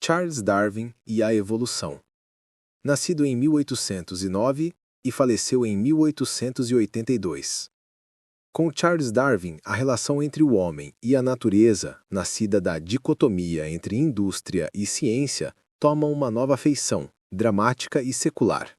Charles Darwin e a evolução. Nascido em 1809 e faleceu em 1882. Com Charles Darwin, a relação entre o homem e a natureza, nascida da dicotomia entre indústria e ciência, toma uma nova feição, dramática e secular.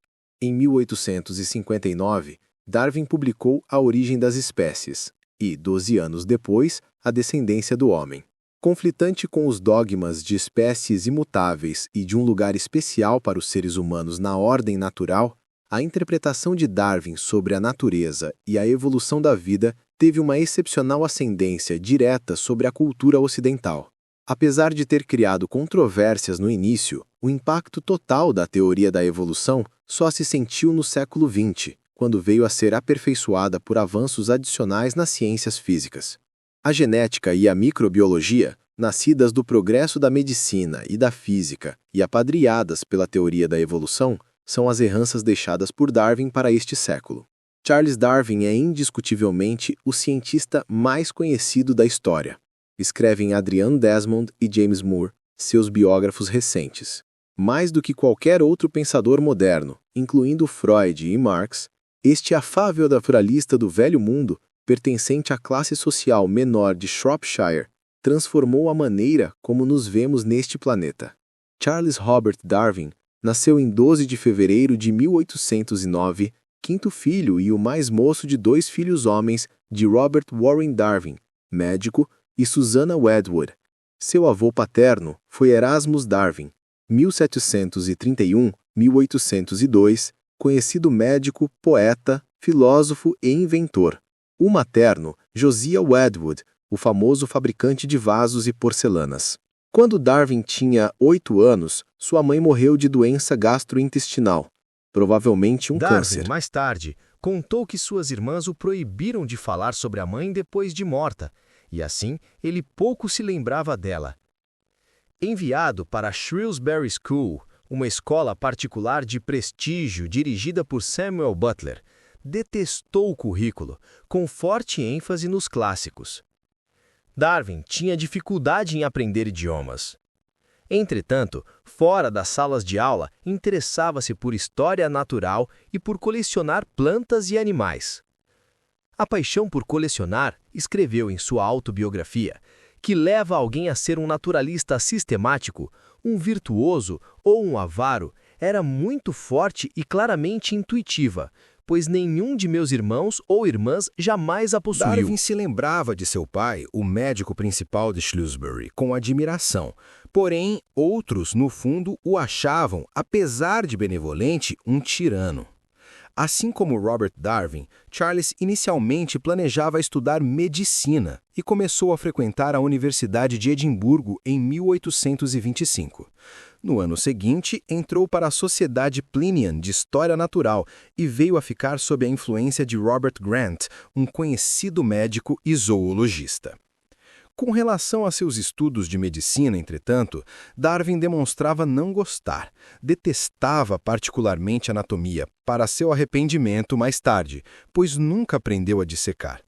Em 1859, Darwin publicou A Origem das Espécies e, 12 anos depois, A Descendência do Homem. Conflitante com os dogmas de espécies imutáveis e de um lugar especial para os seres humanos na ordem natural, a interpretação de Darwin sobre a natureza e a evolução da vida teve uma excepcional ascendência direta sobre a cultura ocidental. Apesar de ter criado controvérsias no início, o impacto total da teoria da evolução só se sentiu no século XX, quando veio a ser aperfeiçoada por avanços adicionais nas ciências físicas. A genética e a microbiologia, nascidas do progresso da medicina e da física e apadrinhadas pela teoria da evolução, são as heranças deixadas por Darwin para este século. Charles Darwin é indiscutivelmente o cientista mais conhecido da história, escrevem Adrian Desmond e James Moore, seus biógrafos recentes. Mais do que qualquer outro pensador moderno, incluindo Freud e Marx, este afável naturalista do velho mundo, pertencente à classe social menor de Shropshire, transformou a maneira como nos vemos neste planeta. Charles Robert Darwin nasceu em 12 de fevereiro de 1809, quinto filho e o mais moço de 2 filhos homens de Robert Warren Darwin, médico, e Susanna Wedgwood. Seu avô paterno foi Erasmus Darwin, 1731-1802, conhecido médico, poeta, filósofo e inventor. O materno, Josiah Wedgwood, o famoso fabricante de vasos e porcelanas. Quando Darwin tinha 8 anos, sua mãe morreu de doença gastrointestinal, provavelmente um câncer. Mais tarde, contou que suas irmãs o proibiram de falar sobre a mãe depois de morta, e assim ele pouco se lembrava dela. Enviado para a Shrewsbury School, uma escola particular de prestígio dirigida por Samuel Butler, detestou o currículo, com forte ênfase nos clássicos. Darwin tinha dificuldade em aprender idiomas. Entretanto, fora das salas de aula, interessava-se por história natural e por colecionar plantas e animais. A paixão por colecionar, escreveu em sua autobiografia, que leva alguém a ser um naturalista sistemático, um virtuoso ou um avaro, era muito forte e claramente intuitiva, pois nenhum de meus irmãos ou irmãs jamais a possuiu. Darwin se lembrava de seu pai, o médico principal de Shrewsbury, com admiração. Porém, outros, no fundo, o achavam, apesar de benevolente, um tirano. Assim como Robert Darwin, Charles inicialmente planejava estudar medicina e começou a frequentar a Universidade de Edimburgo em 1825. No ano seguinte, entrou para a Sociedade Plinian de História Natural e veio a ficar sob a influência de Robert Grant, um conhecido médico e zoologista. Com relação a seus estudos de medicina, entretanto, Darwin demonstrava não gostar, detestava particularmente anatomia, para seu arrependimento mais tarde, pois nunca aprendeu a dissecar.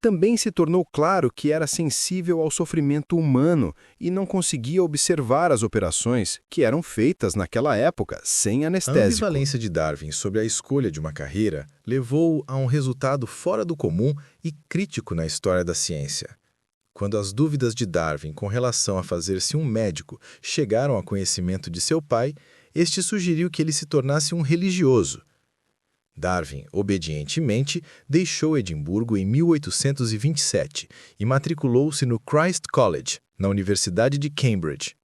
Também se tornou claro que era sensível ao sofrimento humano e não conseguia observar as operações que eram feitas naquela época sem anestésico. A ambivalência de Darwin sobre a escolha de uma carreira levou-o a um resultado fora do comum e crítico na história da ciência. Quando as dúvidas de Darwin com relação a fazer-se um médico chegaram ao conhecimento de seu pai, este sugeriu que ele se tornasse um religioso. Darwin, obedientemente, deixou Edimburgo em 1827 e matriculou-se no Christ College, na Universidade de Cambridge.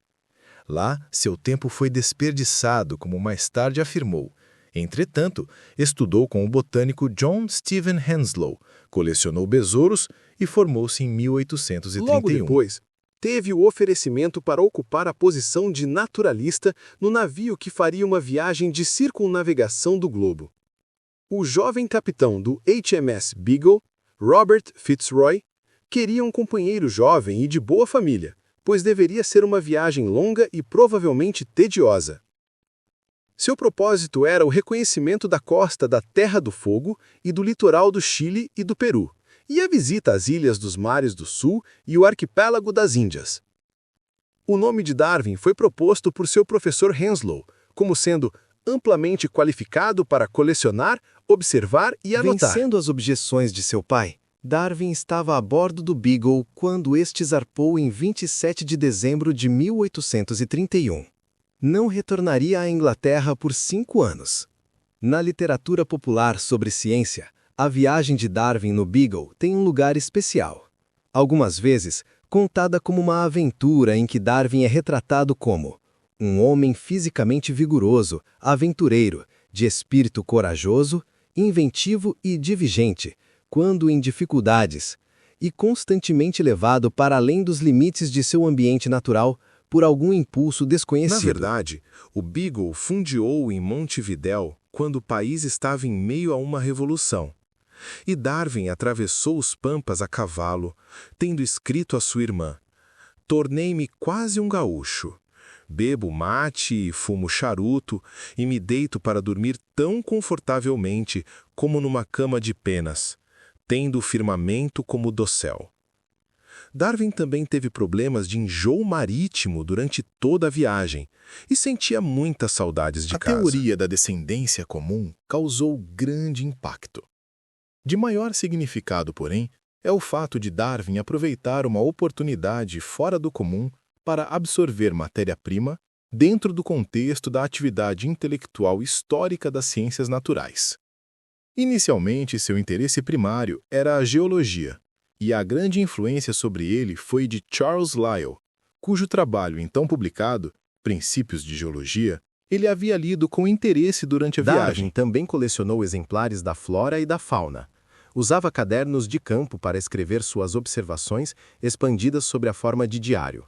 Lá, seu tempo foi desperdiçado, como mais tarde afirmou. Entretanto, estudou com o botânico John Stephen Henslow, colecionou besouros e formou-se em 1831. Logo depois, teve o oferecimento para ocupar a posição de naturalista no navio que faria uma viagem de circunnavegação do globo. O jovem capitão do HMS Beagle, Robert Fitzroy, queria um companheiro jovem e de boa família, pois deveria ser uma viagem longa e provavelmente tediosa. Seu propósito era o reconhecimento da costa da Terra do Fogo e do litoral do Chile e do Peru, e a visita às ilhas dos mares do Sul e o arquipélago das Índias. O nome de Darwin foi proposto por seu professor Henslow, como sendo amplamente qualificado para colecionar, observar e anotar. Vencendo as objeções de seu pai, Darwin estava a bordo do Beagle quando este zarpou em 27 de dezembro de 1831. Não retornaria à Inglaterra por 5 anos. Na literatura popular sobre ciência, a viagem de Darwin no Beagle tem um lugar especial. Algumas vezes, contada como uma aventura em que Darwin é retratado como um homem fisicamente vigoroso, aventureiro, de espírito corajoso, inventivo e divergente, quando em dificuldades, e constantemente levado para além dos limites de seu ambiente natural por algum impulso desconhecido. Na verdade, o Beagle fundeou em Montevidéu quando o país estava em meio a uma revolução. E Darwin atravessou os pampas a cavalo, tendo escrito à sua irmã: "Tornei-me quase um gaúcho. Bebo mate e fumo charuto e me deito para dormir tão confortavelmente como numa cama de penas, tendo o firmamento como dossel." Darwin também teve problemas de enjoo marítimo durante toda a viagem e sentia muitas saudades de casa. A teoria da descendência comum causou grande impacto. De maior significado, porém, é o fato de Darwin aproveitar uma oportunidade fora do comum para absorver matéria-prima dentro do contexto da atividade intelectual histórica das ciências naturais. Inicialmente, seu interesse primário era a geologia, e a grande influência sobre ele foi de Charles Lyell, cujo trabalho então publicado, Princípios de Geologia, ele havia lido com interesse durante a Darwin viagem. também colecionou exemplares da flora e da fauna. Usava cadernos de campo para escrever suas observações expandidas sobre a forma de diário.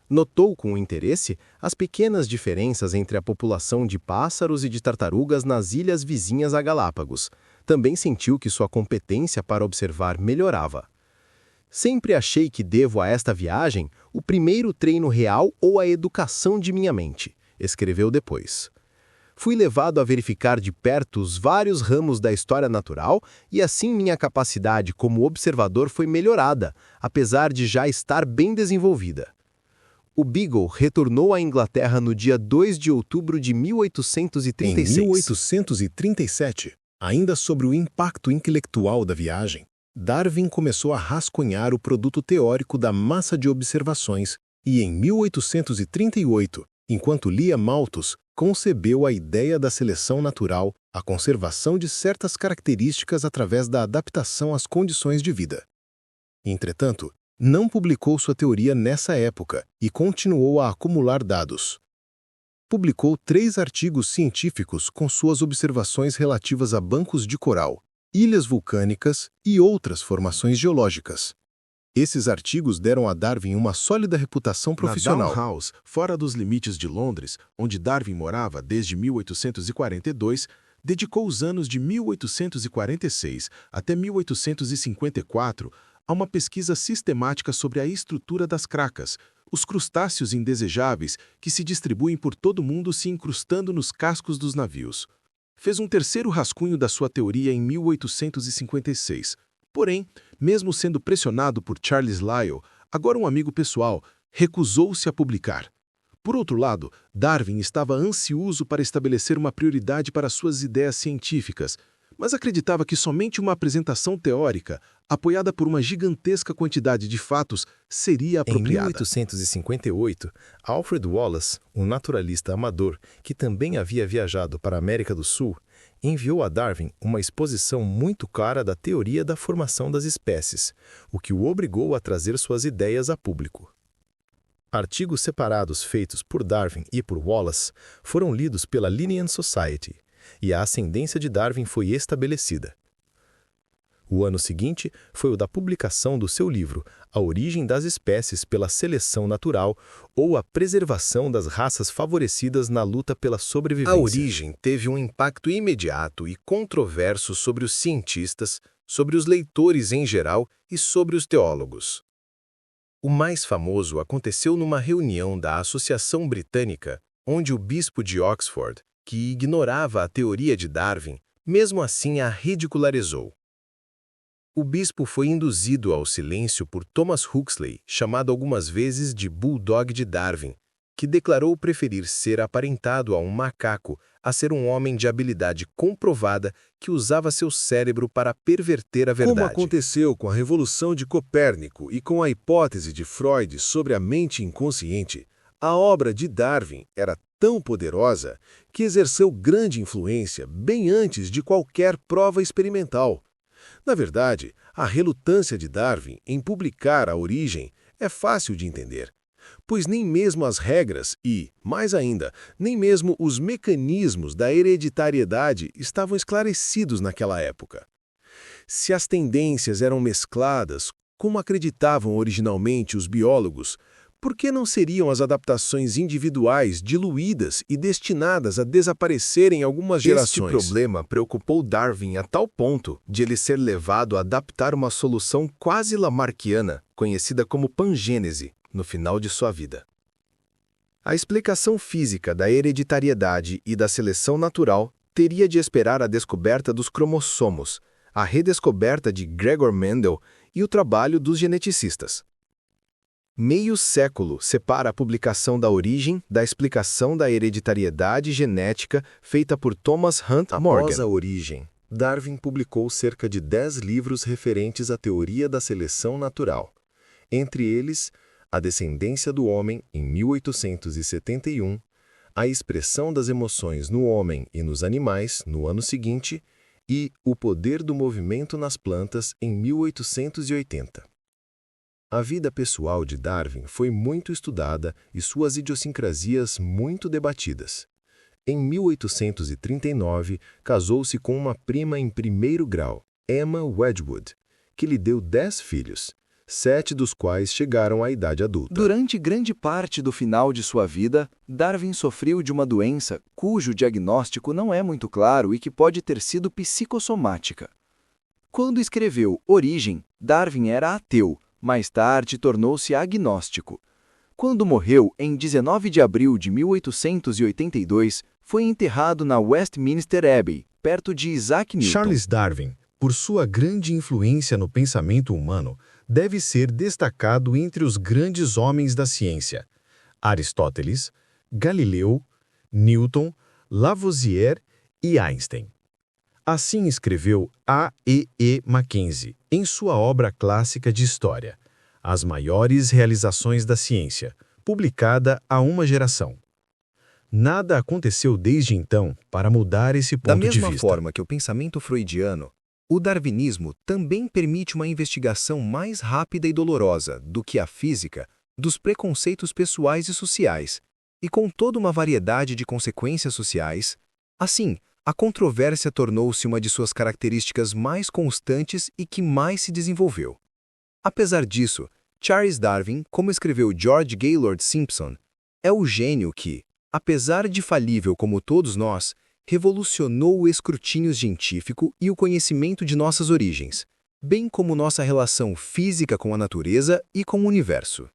Notou com interesse as pequenas diferenças entre a população de pássaros e de tartarugas nas ilhas vizinhas a Galápagos. Também sentiu que sua competência para observar melhorava. Sempre achei que devo a esta viagem o primeiro treino real ou a educação de minha mente, escreveu depois. Fui levado a verificar de perto os vários ramos da história natural e assim minha capacidade como observador foi melhorada, apesar de já estar bem desenvolvida. O Beagle retornou à Inglaterra no dia 2 de outubro de 1836. Em 1837, ainda sobre o impacto intelectual da viagem, Darwin começou a rascunhar o produto teórico da massa de observações e, em 1838, enquanto lia Malthus, concebeu a ideia da seleção natural, a conservação de certas características através da adaptação às condições de vida. Entretanto, não publicou sua teoria nessa época e continuou a acumular dados. Publicou 3 artigos científicos com suas observações relativas a bancos de coral, ilhas vulcânicas e outras formações geológicas. Esses artigos deram a Darwin uma sólida reputação profissional. Na Dalhouse, fora dos limites de Londres, onde Darwin morava desde 1842, dedicou os anos de 1846 até 1854 a uma pesquisa sistemática sobre a estrutura das cracas, os crustáceos indesejáveis que se distribuem por todo o mundo se incrustando nos cascos dos navios. Fez um terceiro rascunho da sua teoria em 1856. Porém, mesmo sendo pressionado por Charles Lyell, agora um amigo pessoal, recusou-se a publicar. Por outro lado, Darwin estava ansioso para estabelecer uma prioridade para suas ideias científicas, mas acreditava que somente uma apresentação teórica, apoiada por uma gigantesca quantidade de fatos, seria apropriada. Em 1858, Alfred Wallace, um naturalista amador que também havia viajado para a América do Sul, enviou a Darwin uma exposição muito clara da teoria da formação das espécies, o que o obrigou a trazer suas ideias a público. Artigos separados feitos por Darwin e por Wallace foram lidos pela Linnean Society, e a ascendência de Darwin foi estabelecida. O ano seguinte foi o da publicação do seu livro A Origem das Espécies pela Seleção Natural ou a Preservação das Raças Favorecidas na Luta pela Sobrevivência. A Origem teve um impacto imediato e controverso sobre os cientistas, sobre os leitores em geral e sobre os teólogos. O mais famoso aconteceu numa reunião da Associação Britânica, onde o bispo de Oxford, que ignorava a teoria de Darwin, mesmo assim a ridicularizou. O bispo foi induzido ao silêncio por Thomas Huxley, chamado algumas vezes de Bulldog de Darwin, que declarou preferir ser aparentado a um macaco a ser um homem de habilidade comprovada que usava seu cérebro para perverter a verdade. Como aconteceu com a Revolução de Copérnico e com a hipótese de Freud sobre a mente inconsciente, a obra de Darwin era tão poderosa que exerceu grande influência bem antes de qualquer prova experimental. Na verdade, a relutância de Darwin em publicar a origem é fácil de entender, pois nem mesmo as regras e, mais ainda, nem mesmo os mecanismos da hereditariedade estavam esclarecidos naquela época. Se as tendências eram mescladas, como acreditavam originalmente os biólogos, por que não seriam as adaptações individuais diluídas e destinadas a desaparecer em algumas gerações? Este problema preocupou Darwin a tal ponto de ele ser levado a adaptar uma solução quase lamarckiana, conhecida como pangênese, no final de sua vida. A explicação física da hereditariedade e da seleção natural teria de esperar a descoberta dos cromossomos, a redescoberta de Gregor Mendel e o trabalho dos geneticistas. Meio século separa a publicação da origem da explicação da hereditariedade genética feita por Thomas Hunt Morgan. Após a origem, Darwin publicou cerca de 10 livros referentes à teoria da seleção natural. Entre eles, A Descendência do Homem, em 1871, A Expressão das Emoções no Homem e nos Animais, no ano seguinte, e O Poder do Movimento nas Plantas, em 1880. A vida pessoal de Darwin foi muito estudada e suas idiosincrasias muito debatidas. Em 1839, casou-se com uma prima em primeiro grau, Emma Wedgwood, que lhe deu 10 filhos, 7 dos quais chegaram à idade adulta. Durante grande parte do final de sua vida, Darwin sofreu de uma doença cujo diagnóstico não é muito claro e que pode ter sido psicossomática. Quando escreveu Origem, Darwin era ateu. Mais tarde, tornou-se agnóstico. Quando morreu, em 19 de abril de 1882, foi enterrado na Westminster Abbey, perto de Isaac Newton. Charles Darwin, por sua grande influência no pensamento humano, deve ser destacado entre os grandes homens da ciência: Aristóteles, Galileu, Newton, Lavoisier e Einstein. Assim escreveu A. E. Mackenzie, em sua obra clássica de História, As Maiores Realizações da Ciência, publicada há uma geração. Nada aconteceu desde então para mudar esse ponto de vista. Da mesma forma que o pensamento freudiano, o darwinismo também permite uma investigação mais rápida e dolorosa do que a física dos preconceitos pessoais e sociais, e com toda uma variedade de consequências sociais. Assim, a controvérsia tornou-se uma de suas características mais constantes e que mais se desenvolveu. Apesar disso, Charles Darwin, como escreveu George Gaylord Simpson, é o gênio que, apesar de falível como todos nós, revolucionou o escrutínio científico e o conhecimento de nossas origens, bem como nossa relação física com a natureza e com o universo.